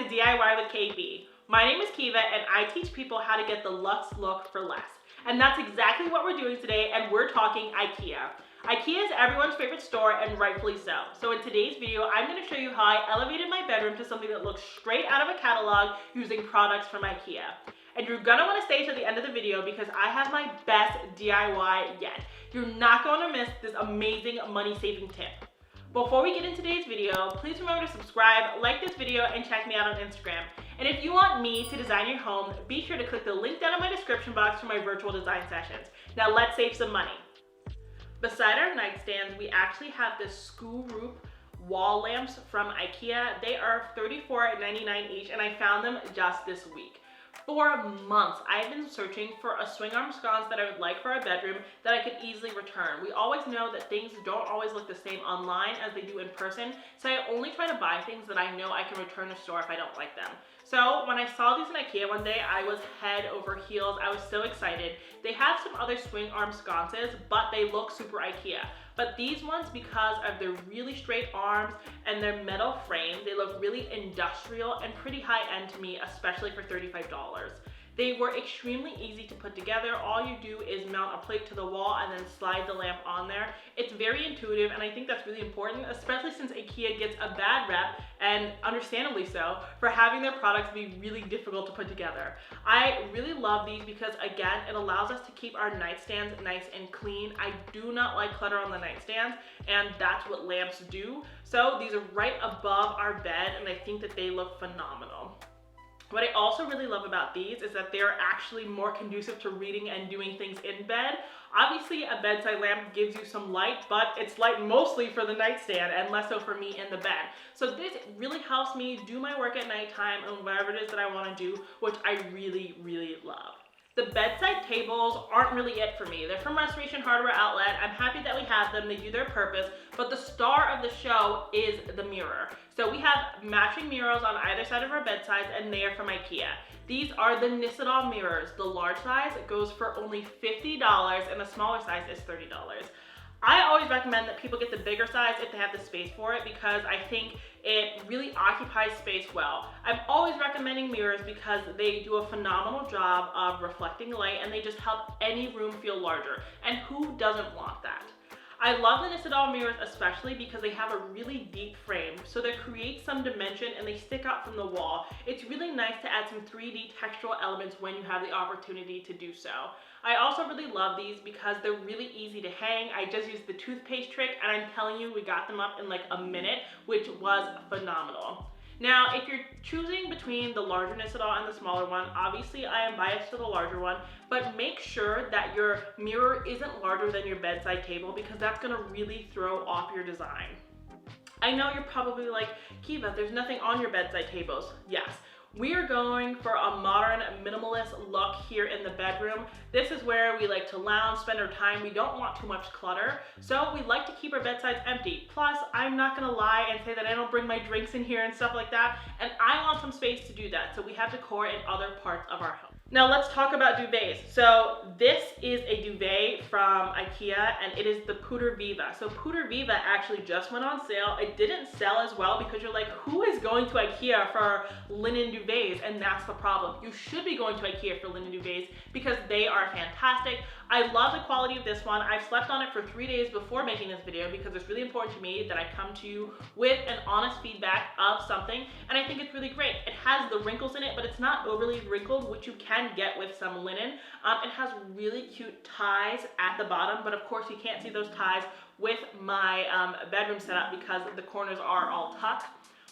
DIY with KB. My name is Kiva and I teach people how to get the luxe look for less. And that's exactly what we're doing today, and we're talking Ikea. Ikea is everyone's favorite store, and rightfully so. So in today's video, I'm going to show you how I elevated my bedroom to something that looks straight out of a catalog using products from Ikea. And you're going to want to stay to the end of the video because I have my best DIY yet. You're not going to miss this amazing money-saving tip. Before we get into today's video, please remember to subscribe, like this video, and check me out on Instagram. And if you want me to design your home, be sure to click the link down in my description box for my virtual design sessions. Now let's save some money. Beside our nightstands, we actually have this screw-roof wall lamps from Ikea. They are $34.99 each, and I found them just this week. For months, I've been searching for a swing arm sconce that I would like for a bedroom that I could easily return. We always know that things don't always look the same online as they do in person, so I only try to buy things that I know I can return to store if I don't like them. So when I saw these in Ikea one day, I was head over heels. I was so excited. They have some other swing arm sconces, but they look super Ikea. But these ones, because of their really straight arms and their metal frame, they look really industrial and pretty high end to me, especially for $35. They were extremely easy to put together. All you do is mount a plate to the wall and then slide the lamp on there. It's very intuitive, and I think that's really important, especially since Ikea gets a bad rep, and understandably so, for having their products be really difficult to put together. I really love these because, again, it allows us to keep our nightstands nice and clean. I do not like clutter on the nightstands, and that's what lamps do. So these are right above our bed, and I think that they look phenomenal. What I also really love about these is that they're actually more conducive to reading and doing things in bed. Obviously, a bedside lamp gives you some light, but it's light mostly for the nightstand and less so for me in the bed. So this really helps me do my work at nighttime and whatever it is that I want to do, which I really, really love. The bedside tables aren't really it for me. They're from Restoration Hardware Outlet. I'm happy that we have them. They do their purpose, but the star of the show is the mirror. So we have matching mirrors on either side of our bedsides, and they are from Ikea. These are the Nicetol mirrors. The large size goes for only $50, and the smaller size is $30. I always recommend that people get the bigger size if they have the space for it, because I think it really occupies space well. I'm always recommending mirrors because they do a phenomenal job of reflecting light, and they just help any room feel larger. And who doesn't want that? I love the Nicetol mirrors especially because they have a really deep frame, so they create some dimension and they stick out from the wall. It's really nice to add some 3D textural elements when you have the opportunity to do so. I also really love these because they're really easy to hang. I just used the toothpaste trick, and I'm telling you, we got them up in like a minute, which was phenomenal. Now, if you're choosing between the larger Nicetol and the smaller one, obviously I am biased to the larger one, but make sure that your mirror isn't larger than your bedside table, because that's gonna really throw off your design. I know you're probably like, Kiva, there's nothing on your bedside tables. Yes. We are going for a modern minimalist look here in the bedroom. This is where we like to lounge, spend our time. We don't want too much clutter, so we like to keep our bedsides empty. Plus, I'm not gonna lie and say that I don't bring my drinks in here and stuff like that, and I want some space to do that, so we have decor in other parts of our home. Now let's talk about duvets. So this is a duvet from Ikea, and it is the Puder Viva. So Puder Viva actually just went on sale. It didn't sell as well because you're like, who is going to Ikea for linen duvets? And that's the problem. You should be going to Ikea for linen duvets because they are fantastic. I love the quality of this one. I've slept on it for 3 days before making this video because it's really important to me that I come to you with an honest feedback of something, and I think it's really great. It has the wrinkles in it, but it's not overly wrinkled, which you can get with some linen. It has really cute ties at the bottom, but of course you can't see those ties with my bedroom setup because the corners are all tucked.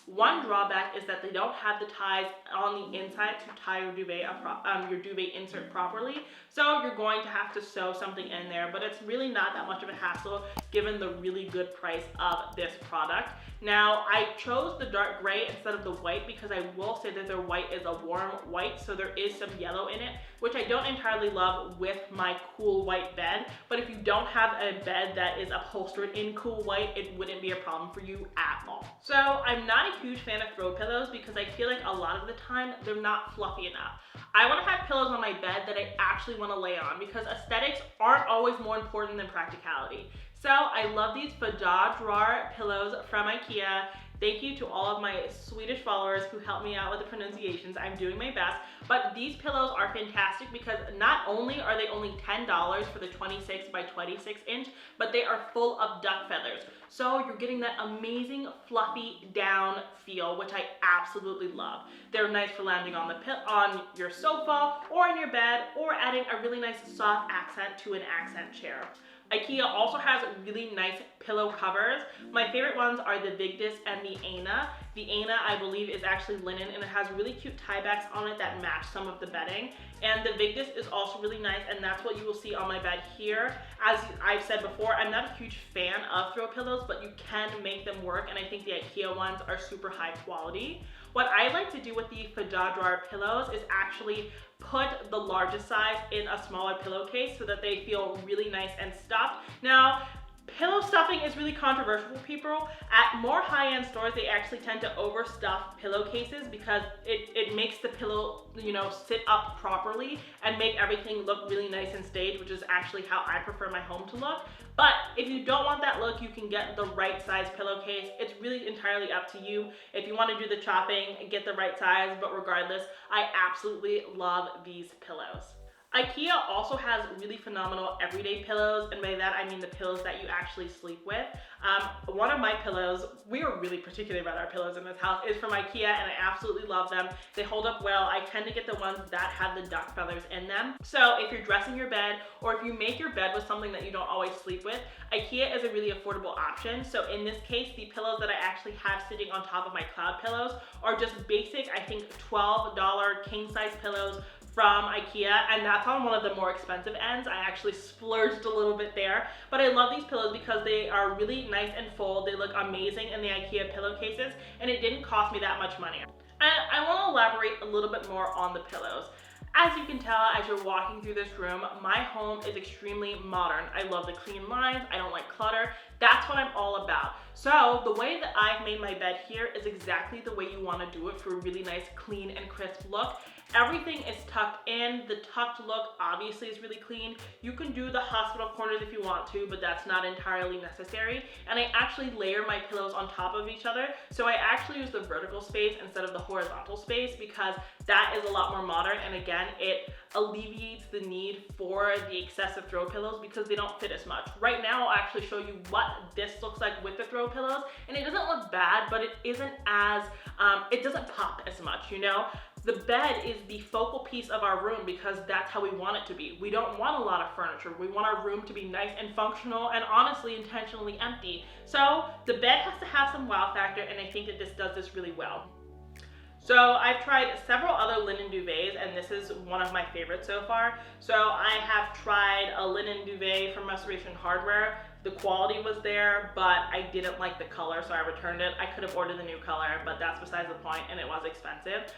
One drawback is that they don't have the ties on the inside to tie your duvet insert properly, so you're going to have to sew something in there, but it's really not that much of a hassle given the really good price of this product. Now, I chose the dark gray instead of the white because I will say that their white is a warm white, so there is some yellow in it, which I don't entirely love with my cool white bed, but if you don't have a bed that is upholstered in cool white, it wouldn't be a problem for you at all. So I'm not a huge fan of throw pillows because I feel like a lot of the time they're not fluffy enough. I want to have pillows on my bed that I actually want to lay on because aesthetics aren't always more important than practicality. So I love these Fajah drawer pillows from Ikea. Thank you to all of my Swedish followers who helped me out with the pronunciations. I'm doing my best. But these pillows are fantastic because not only are they only $10 for the 26 by 26 inch, but they are full of duck feathers. So you're getting that amazing fluffy down feel, which I absolutely love. They're nice for landing on your sofa or in your bed, or adding a really nice soft accent to an accent chair. Ikea also has really nice pillow covers. My favorite ones are the Vigdis and the Aina. The Aina, I believe, is actually linen, and it has really cute tiebacks on it that match some of the bedding. And the Vigdis is also really nice, and that's what you will see on my bed here. As I've said before, I'm not a huge fan of throw pillows, but you can make them work, and I think the Ikea ones are super high quality. What I like to do with the Fodora pillows is actually put the largest size in a smaller pillowcase so that they feel really nice and stuffed. Now, pillow stuffing is really controversial for people. At more high-end stores, they actually tend to overstuff pillowcases because it makes the pillow, sit up properly and make everything look really nice and staged, which is actually how I prefer my home to look. But if you don't want that look, you can get the right size pillowcase. It's really entirely up to you. If you want to do the chopping, get the right size, but regardless, I absolutely love these pillows. Ikea also has really phenomenal everyday pillows, and by that I mean the pillows that you actually sleep with. One of my pillows, we are really particular about our pillows in this house, is from Ikea, and I absolutely love them. They hold up well. I tend to get the ones that have the duck feathers in them. So if you're dressing your bed, or if you make your bed with something that you don't always sleep with, Ikea is a really affordable option. So in this case, the pillows that I actually have sitting on top of my cloud pillows are just basic, I think $12 king size pillows from Ikea, and that's on one of the more expensive ends. I actually splurged a little bit there, but I love these pillows because they are really nice and full. They look amazing in the Ikea pillowcases, and it didn't cost me that much money. And I want to elaborate a little bit more on the pillows. As you can tell, as you're walking through this room, my home is extremely modern. I love the clean lines. I don't like clutter. That's what I'm all about. So the way that I've made my bed here is exactly the way you want to do it for a really nice, clean and crisp look. Everything is tucked in. The tucked look obviously is really clean. You can do the hospital corners if you want to, but that's not entirely necessary. And I actually layer my pillows on top of each other. So I actually use the vertical space instead of the horizontal space because that is a lot more modern. And again, it alleviates the need for the excessive throw pillows because they don't fit as much. Right now, I'll actually show you what this looks like with the throw pillows. And it doesn't look bad, but it isn't as, it doesn't pop as much, The bed is the focal piece of our room because that's how we want it to be. We don't want a lot of furniture. We want our room to be nice and functional and honestly intentionally empty. So the bed has to have some wow factor, and I think that this does this really well. So I've tried several other linen duvets, and this is one of my favorites so far. So I have tried a linen duvet from Restoration Hardware. The quality was there, but I didn't like the color, so I returned it. I could have ordered the new color, but that's besides the point, and it was expensive.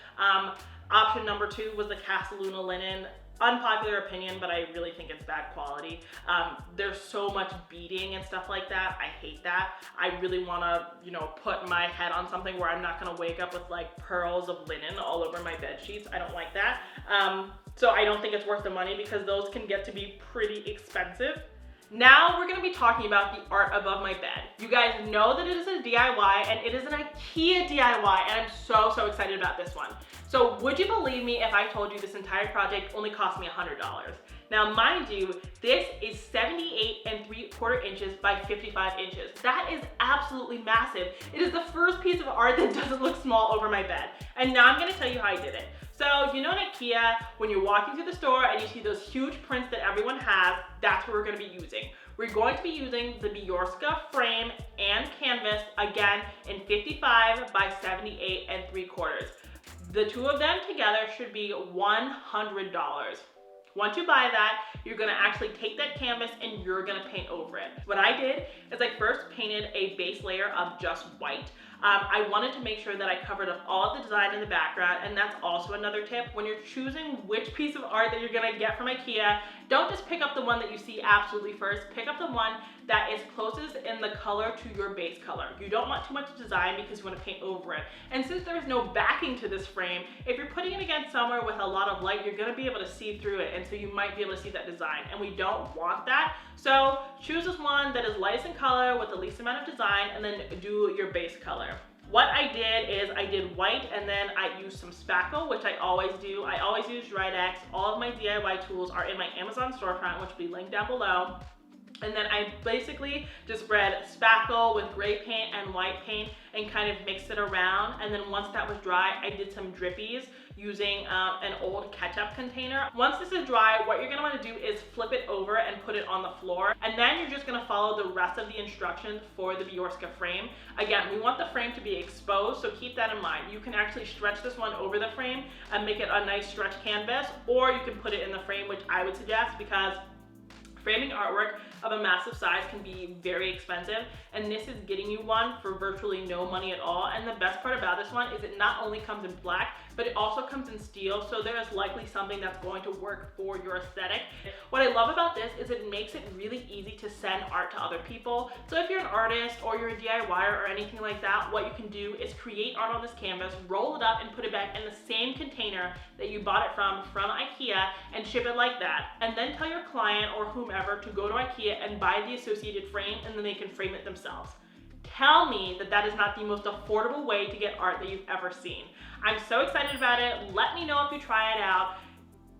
Option number 2 was the Casaluna linen. Unpopular opinion, but I really think it's bad quality. There's so much beading and stuff like that. I hate that. I really want to, put my head on something where I'm not going to wake up with like pearls of linen all over my bed sheets. I don't like that. So I don't think it's worth the money because those can get to be pretty expensive. Now we're going to be talking about the art above my bed. You guys know that it is a DIY, and it is an Ikea DIY, and I'm so excited about this one. So would you believe me if I told you this entire project only cost me $100? Now mind you, this is 78 3/4 inches by 55 inches. That is absolutely massive. It is the first piece of art that doesn't look small over my bed. And now I'm going to tell you how I did it. So in Ikea, when you're walking through the store and you see those huge prints that everyone has, that's what we're going to be using. We're going to be using the Bjorska frame and canvas, again, in 55 by 78 3/4. The two of them together should be $100. Once you buy that, you're gonna actually take that canvas and you're gonna paint over it. What I did is I first painted a base layer of just white. I wanted to make sure that I covered up all of the design in the background, and that's also another tip. When you're choosing which piece of art that you're gonna get from Ikea, don't just pick up the one that you see absolutely first. Pick up the one that is closest in the color to your base color. You don't want too much design because you want to paint over it. And since there's no backing to this frame, if you're putting it against somewhere with a lot of light, you're gonna be able to see through it, and so you might be able to see that design, and we don't want that. So choose this one that is lightest in color with the least amount of design, and then do your base color. What I did is I did white, and then I used some spackle, which I always do. I always use Dried X. All of my DIY tools are in my Amazon storefront, which will be linked down below. And then I basically just spread spackle with gray paint and white paint and kind of mixed it around. And then once that was dry, I did some drippies using an old ketchup container. Once this is dry, what you're gonna wanna do is flip it over and put it on the floor. And then you're just gonna follow the rest of the instructions for the Bjorska frame. Again, we want the frame to be exposed, so keep that in mind. You can actually stretch this one over the frame and make it a nice stretch canvas, or you can put it in the frame, which I would suggest, because framing artwork of a massive size can be very expensive, and this is getting you one for virtually no money at all. And the best part about this one is it not only comes in black, but it also comes in steel, so there is likely something that's going to work for your aesthetic. What I love about this is it makes it really easy to send art to other people. So if you're an artist or you're a DIYer or anything like that, what you can do is create art on this canvas, roll it up, and put it back in the same container that you bought it from Ikea, and ship it like that. And then tell your client or whomever to go to Ikea and buy the associated frame, and then they can frame it themselves. Tell me that that is not the most affordable way to get art that you've ever seen. I'm so excited about it. Let me know if you try it out.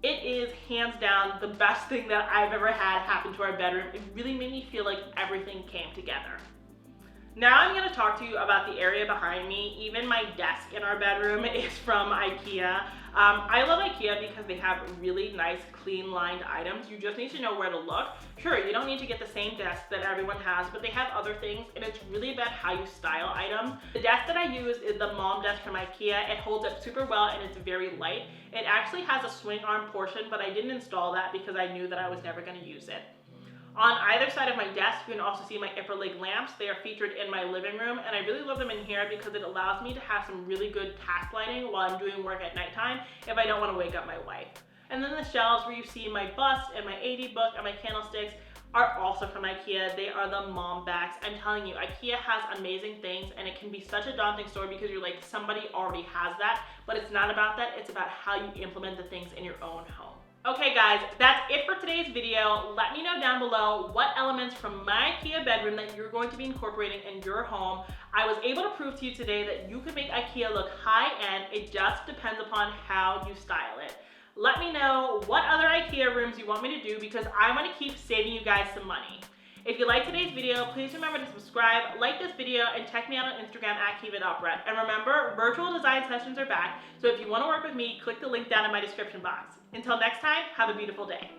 It is hands down the best thing that I've ever had happen to our bedroom. It really made me feel like everything came together. Now I'm going to talk to you about the area behind me. Even my desk in our bedroom is from Ikea. I love Ikea because they have really nice, clean lined items. You just need to know where to look. Sure, you don't need to get the same desk that everyone has, but they have other things, and it's really about how you style items. The desk that I use is the mom desk from Ikea. It holds up super well, and it's very light. It actually has a swing arm portion, but I didn't install that because I knew that I was never going to use it. On either side of my desk, you can also see my Ipperlig lamps. They are featured in my living room, and I really love them in here because it allows me to have some really good task lighting while I'm doing work at nighttime if I don't want to wake up my wife. And then the shelves where you see my bust and my AD book and my candlesticks are also from Ikea. They are the mom bags. I'm telling you, Ikea has amazing things, and it can be such a daunting story because you're like, somebody already has that, but it's not about that. It's about how you implement the things in your own home. Okay guys, that's it for today's video. Let me know down below what elements from my Ikea bedroom that you're going to be incorporating in your home. I was able to prove to you today that you can make Ikea look high-end. It just depends upon how you style it. Let me know what other Ikea rooms you want me to do because I want to keep saving you guys some money. If you liked today's video, please remember to subscribe, like this video, and check me out on Instagram at kiva.brett. And remember, virtual design sessions are back, so if you want to work with me, click the link down in my description box. Until next time, have a beautiful day.